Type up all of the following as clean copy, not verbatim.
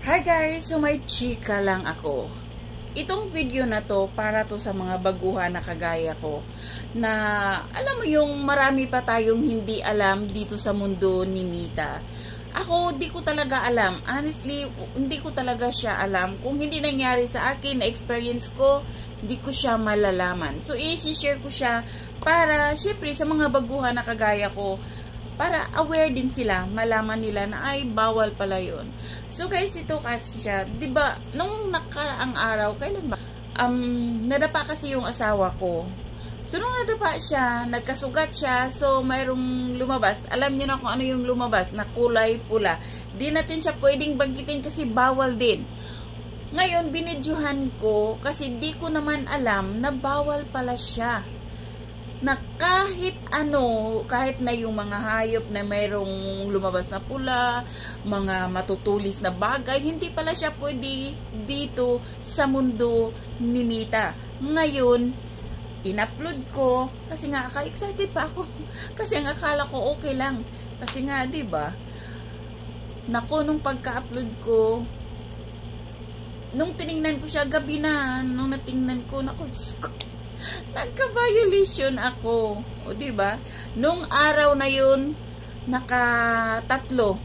Hi guys! So may chika lang ako. Itong video na to para to sa mga baguhan na kagaya ko na alam mo yung marami pa tayong hindi alam dito sa mundo ni Mita. Ako, di ko talaga alam. Honestly, hindi ko talaga siya alam. Kung hindi nangyari sa akin, na experience ko, hindi ko siya malalaman. So, i-share ko siya para, syempre, sa mga baguhan na kagaya ko, para aware din sila, malaman nila na ay bawal pala yun. So guys, ito kasi siya, 'di ba? Nung nakaraang araw, kailan ba? Nadapa kasi yung asawa ko. So nung nadapa siya, nagkasugat siya, so mayroong lumabas. Alam niyo na kung ano yung lumabas na kulay pula. Di natin siya pwedeng banggitin kasi bawal din. Ngayon, binidyohan ko kasi di ko naman alam na bawal pala siya. Na kahit ano, kahit na yung mga hayop na mayroong lumabas na pula, mga matutulis na bagay, hindi pala siya pwede dito sa mundo ni Mita. Ngayon, in-upload ko kasi nga excited pa ako kasi ang akala ko okay lang kasi nga 'di ba? Nako, nung pagka-upload ko, nung tiningnan ko siya gabi na, nung natingnan ko, nako, nagka-violation ako. O, diba? Nung araw na yun, nakatatlo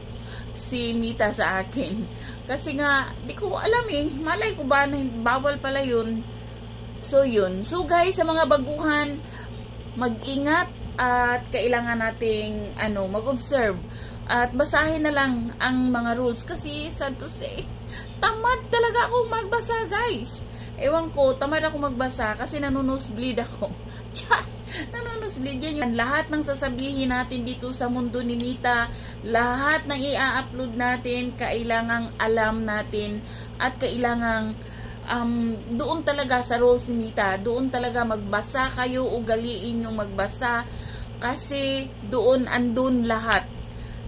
si Mita sa akin. Kasi nga, di ko alam eh. Malay ko ba na bawal pala yun. So, yun. So, guys, sa mga baguhan, mag-ingat at kailangan nating mag-observe. At basahin na lang ang mga rules. Kasi, sad to say, tamad talaga akong magbasa, guys. Ewan ko, tamad ako magbasa kasi nanunusbleed ako. Tiyah! Nanunusbleed yan yun. Lahat ng sasabihin natin dito sa mundo ni Mita, lahat ng i-upload natin, kailangang alam natin at kailangang doon talaga sa rules ni Mita, doon talaga magbasa kayo, ugaliin yung magbasa kasi doon andun lahat.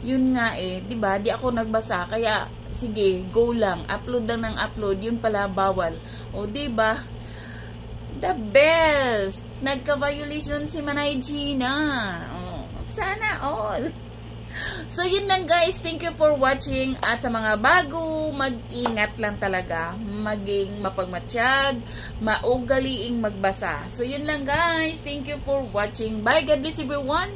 Yun nga eh, 'di ba? Di ako nagbasa kaya sige, go lang. Upload lang ng upload. Yun pala bawal. O 'di ba? The best. Nagka-violation si Manay Gina. Oh, sana all. So yun lang guys. Thank you for watching at sa mga bago, mag-ingat lang talaga. Maging mapagmatsyag, maugaliing magbasa. So yun lang guys. Thank you for watching. Bye. God bless everyone.